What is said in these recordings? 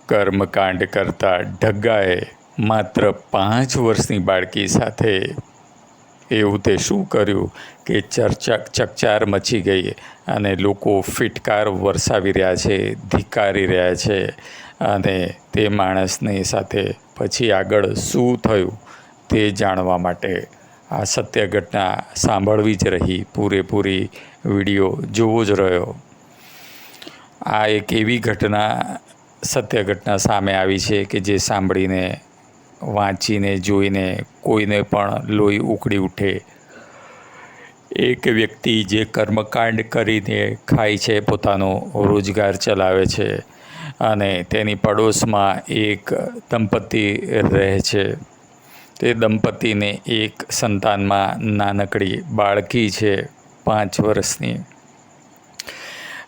કર્મકાંડ કરતા ઢગ્ગાએ માત્ર 5 વર્ષની બાળકી સાથે એવું તે શું કર્યું કે ચકચાર મચી ગઈ અને લોકો ફિટકાર વરસાવી રહ્યા છે, ધિક્કારી રહ્યા છે અને તે માણસની સાથે પછી આગળ શું થયું તે જાણવા માટે આ સત્ય ઘટના સાંભળવી જ રહી, પૂરેપૂરી વિડીયો જોવો જ રહ્યો. આ એક એવી સત્ય ઘટના સામે આવી છે કે જે સાંભળીને, વાંચીને, જોઈને કોઈને પણ લોહી ઉકળી ઉઠે. એક વ્યક્તિ જે કર્મકાંડ કરીને ખાય છે, પોતાનો રોજગાર ચલાવે છે અને તેની પડોશમાં એક દંપતી રહે છે. તે દંપતીને એક સંતાનમાં નાનકડી બાળકી છે, 5 વર્ષની.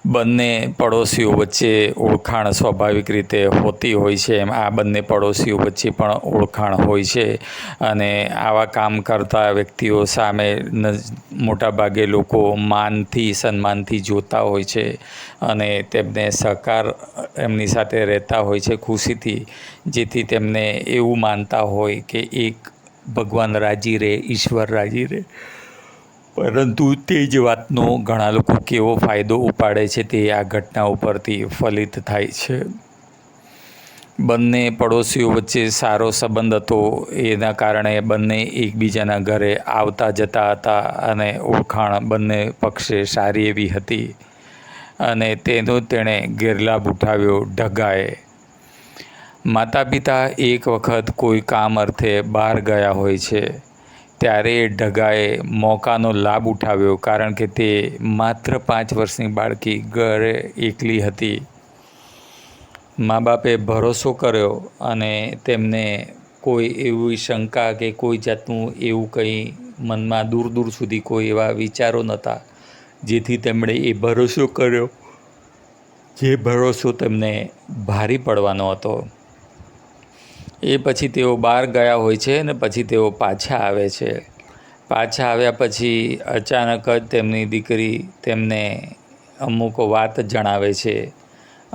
બંને પડોશીઓ વચ્ચે ઓળખાણ સ્વાભાવિક રીતે હોતી હોય છે, એમ આ બંને પડોશીઓ વચ્ચે પણ ઓળખાણ હોય છે અને આવા કામ કરતા વ્યક્તિઓ સામે મોટાભાગે લોકો માનથી, સન્માનથી જોતા હોય છે અને તેમને સહકાર એમની સાથે રહેતા હોય છે ખુશીથી, જેથી તેમને એવું માનતા હોય કે એક ભગવાન રાજી રહે, ઈશ્વર રાજી રહે. પરંતુ તે જ વાતનો ઘણા લોકો કેવો ફાયદો ઉપાડે છે તે આ ઘટના ઉપરથી ફલિત થાય છે. બંને પડોશીઓ વચ્ચે સારો સંબંધ હતો, એના કારણે બંને એકબીજાના ઘરે આવતા જતા હતા અને ઓળખાણ બંને પક્ષે સારી એવી હતી અને તેણે ગેરલાભ ઉઠાવ્યો ઢગ્ગાએ. માતા પિતા એક વખત કોઈ કામ અર્થે બહાર ગયા હોય છે ત્યારે ઢગ્ગાએ મોકાનો લાભ ઉઠાવ્યો, કારણ કે તે માત્ર 5 વર્ષની બાળકી ઘરે એકલી હતી. મા બાપે ભરોસો કર્યો અને તેમને કોઈ એવી શંકા કે કોઈ જાતનું એવું કંઈ મનમાં દૂર દૂર સુધી કોઈ એવા વિચારો નહોતા, જેથી તેમણે એ ભરોસો કર્યો, જે ભરોસો તેમને ભારી પડવાનો હતો. એ પછી તેઓ બહાર ગયા હોય છે અને પછી તેઓ પાછા આવે છે. પાછા આવ્યા પછી અચાનક જ તેમની દીકરી તેમને અમુક વાત જણાવે છે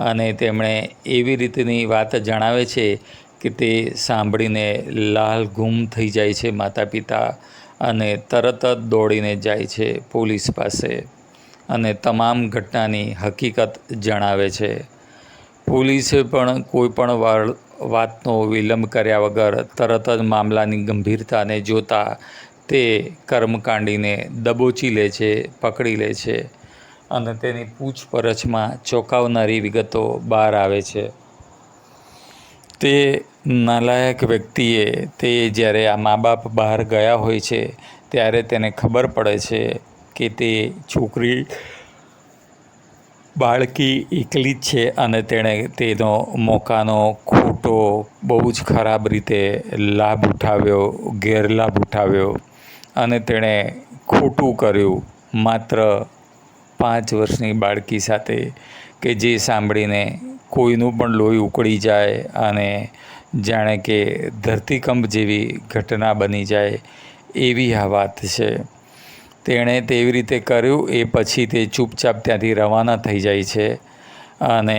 અને તેમણે એવી રીતની વાત જણાવે છે કે તે સાંભળીને લાલઘૂમ થઈ જાય છે માતા પિતા અને તરત જ દોડીને જાય છે પોલીસ પાસે અને તમામ ઘટનાની હકીકત જણાવે છે. પોલીસે પણ કોઈ પણ વાતનો વિલંબ કર્યા વગર તરત જ મામલાની ગંભીરતાને જોતા તે કર્મકાંડીને દબોચી લે છે, પકડી લે છે અને તેની પૂછપરછમાં ચોંકાવનારી વિગતો બહાર આવે છે. તે નાલાયક વ્યક્તિએ જ્યારે આ મા બાપ બહાર ગયા હોય છે ત્યારે તેને ખબર પડે છે કે તે બાળકી એકલી જ છે અને તેણે તેનો મોકાનો ખોટો, બહુ જ ખરાબ રીતે લાભ ઉઠાવ્યો, ગેરલાભ ઉઠાવ્યો અને તેણે ખોટું કર્યું માત્ર 5 વર્ષની બાળકી સાથે, કે જે સાંભળીને કોઈનું પણ લોહી ઉકળી જાય અને જાણે કે ધરતીકંપ જેવી ઘટના બની જાય એવી આ વાત છે. તેણે તેવી રીતે કર્યું. એ પછી તે ચૂપચાપ ત્યાંથી રવાના થઈ જાય છે અને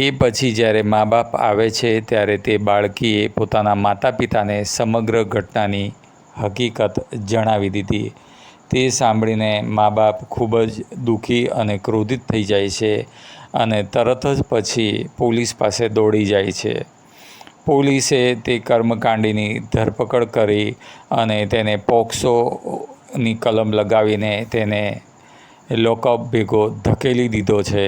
એ પછી જ્યારે મા બાપ આવે છે ત્યારે તે બાળકીએ પોતાના માતા પિતાને સમગ્ર ઘટનાની હકીકત જણાવી દીધી. તે સાંભળીને મા બાપ ખૂબ જ દુઃખી અને ક્રોધિત થઈ જાય છે અને તરત જ પછી પોલીસ પાસે દોડી જાય છે. પોલીસે તે કર્મકાંડીની ધરપકડ કરી અને તેને પોક્સોની કલમ લગાવીને તેને લોકઅપ ભેગો ધકેલી દીધો છે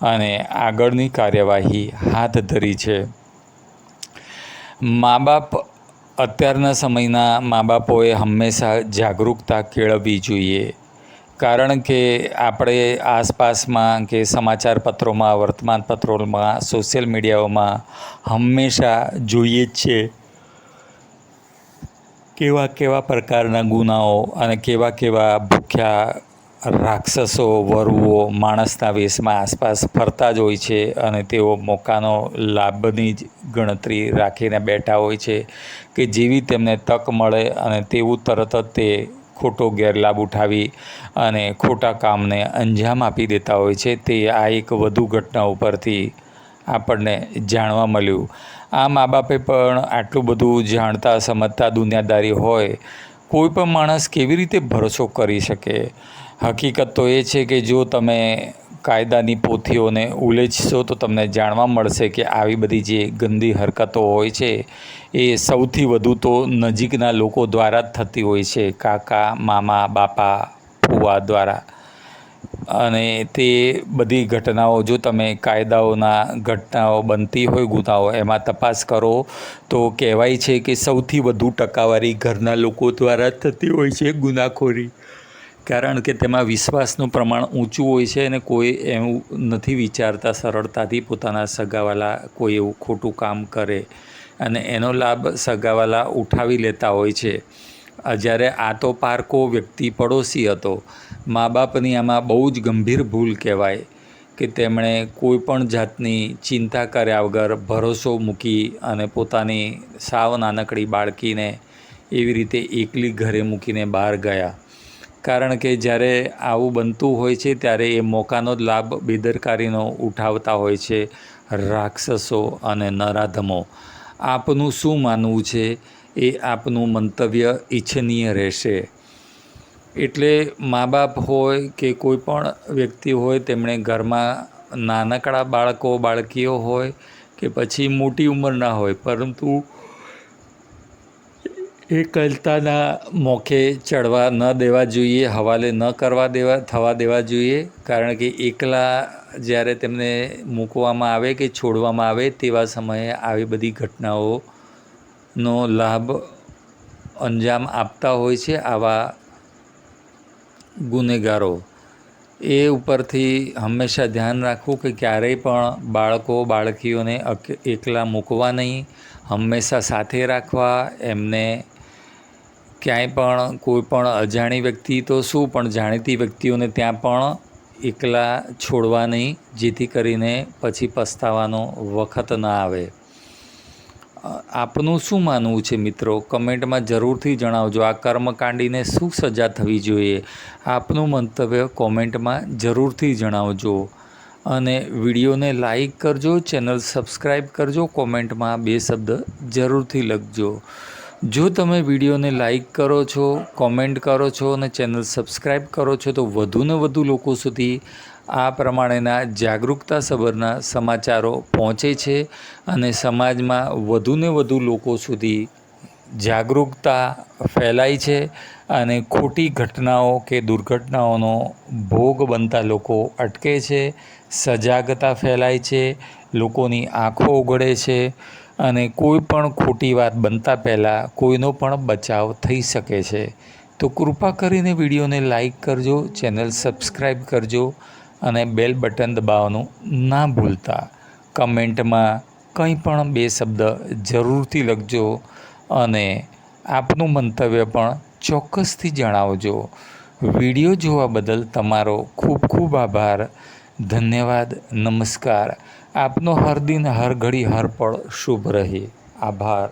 અને આગળની કાર્યવાહી હાથ ધરી છે. અત્યારના સમયના મા બાપોએ હંમેશા જાગૃતતા કેળવવી જોઈએ, કારણ કે આપણે આસપાસમાં કે સમાચાર પત્રોમાં, વર્તમાનપત્રોમાં, સોશિયલ મીડિયાઓમાં હંમેશા જોઈએ જ છે કેવા પ્રકારના ગુનાઓ અને કેવા ભૂખ્યા રાક્ષસો, વરુઓ માણસના વેશમાં આસપાસ ફરતા જ હોય છે અને તેઓ મોકાનો લાભની જ ગણતરી રાખીને બેઠા હોય છે કે જેવી તેમને તક મળે અને તેવું તરત જ તે ખોટો ગેરલાભ ઉઠાવી અને ખોટા કામને અંજામ આપી દેતા હોય છે. તે આ એક વધુ ઘટના ઉપરથી આપણને જાણવા મળ્યું. આ મા બાપે પણ આટલું બધું જાણતા સમજતા દુનિયાદારી હોય, કોઈ પણ માણસ કેવી રીતે ભરોસો કરી શકે? હકીકત તો એ છે કે જો તમે કાયદાની પોથીઓને ઉલેચશો તો તમને જાણવા મળશે કે આવી બધી જે ગંદી હરકતો હોય છે એ સૌથી વધુ તો નજીકના લોકો દ્વારા જ થતી હોય છે, કાકા, મામા, બાપા, ફુવા દ્વારા. અને તે બધી ઘટનાઓ જો તમે કાયદાઓના ઘટનાઓ બનતી હોય ગુનાઓ એમાં તપાસ કરો તો કહેવાય છે કે સૌથી વધુ ટકાવારી ઘરના લોકો દ્વારા જ થતી હોય છે ગુનાખોરી. કારણ કે તેમાં વિશ્વાસનું પ્રમાણ ઊંચું હોય છે અને કોઈ એવું નથી વિચારતા સરળતાથી પોતાના સગાવાલા કોઈ એવું ખોટું કામ કરે અને એનો લાભ સગાવાલા ઉઠાવી લેતા હોય છે. જ્યારે આ તો પારકો વ્યક્તિ પડોશી હતો. મા બાપની આમાં બહુ જ ગંભીર ભૂલ કહેવાય કે તેમણે કોઈ પણ જાતની ચિંતા કર્યા વગર ભરોસો મૂકી અને પોતાની સાવ નાનકડી બાળકીને એવી રીતે એકલી ઘરે મૂકીને બહાર ગયા. કારણ કે જ્યારે આવું બનતું હોય છે ત્યારે એ મોકાનો જ લાભ બેદરકારીનો ઉઠાવતા હોય છે રાક્ષસો અને નરાધમો. આપનું શું માનવું છે એ આપનું મંતવ્ય ઈચ્છનીય રહેશે. એટલે મા બાપ હોય કે કોઈ પણ વ્યક્તિ હોય તેમણે ઘરમાં નાનકડા બાળકો બાળકીઓ હોય કે પછી મોટી ઉંમરના હોય, પરંતુ એકલતાના મોખે ચડવા ન દેવા જોઈએ, હવાલે ન થવા દેવા જોઈએ. કારણ કે એકલા જ્યારે તેમને મૂકવામાં આવે કે છોડવામાં આવે તેવા સમયે આવી બધી ઘટનાઓનો લાભ અંજામ આપતા હોય છે આવા ગુનેગારો. એ ઉપરથી હંમેશા ધ્યાન રાખવું કે ક્યારેય પણ બાળકો બાળકીઓને એકલા મૂકવા નહીં, હંમેશા સાથે રાખવા. એમને ક્યાંય પણ કોઈ પણ અજાણી વ્યક્તિ તો શું પણ જાણીતી વ્યક્તિઓને ત્યાં પણ એકલા છોડવા નહીં, જેથી કરીને પછી પસ્તાવાનો વખત ન આવે. આપનું શું માનવું છે મિત્રો? કમેન્ટમાં જરૂરથી જણાવજો. આ કર્મકાંડીને શું સજા થવી જોઈએ? આપનું મંતવ્ય કોમેન્ટમાં જરૂરથી જણાવજો. અને વિડીયોને લાઈક કરજો, ચેનલ સબસ્ક્રાઈબ કરજો, કોમેન્ટમાં 2 શબ્દ જરૂરથી લખજો. જો તમે વિડીયોને લાઈક કરો છો, કોમેન્ટ કરો છો અને ચેનલ સબસ્ક્રાઈબ કરો છો તો વધુને વધુ લોકો સુધી આ પ્રમાણેના જાગૃતતાસભરના સમાચારો પહોંચે છે અને સમાજમાં વધુને વધુ લોકો સુધી જાગૃતતા ફેલાય છે અને ખોટી ઘટનાઓ કે દુર્ઘટનાઓનો ભોગ બનતા લોકો અટકે છે, સજાગતા ફેલાય છે, લોકોની આંખો ઉઘડે છે અને કોઈ પણ ખોટી વાત બનતા પહેલાં કોઈનો પણ બચાવ થઈ શકે છે. તો કૃપા કરીને વિડીયોને લાઈક કરજો, ચેનલ સબસ્ક્રાઈબ કરજો અને બેલ બટન દબાવવાનું ના ભૂલતા. કમેન્ટમાં કંઈ પણ 2 શબ્દ જરૂરથી લખજો અને આપનું મંતવ્ય પણ ચોક્કસથી જણાવજો. વિડીયો જોવા બદલ તમારો ખૂબ ખૂબ આભાર. ધન્યવાદ. નમસ્કાર. આપનો હર દિન હર ઘડી હર પળ શુભ રહે. આભાર.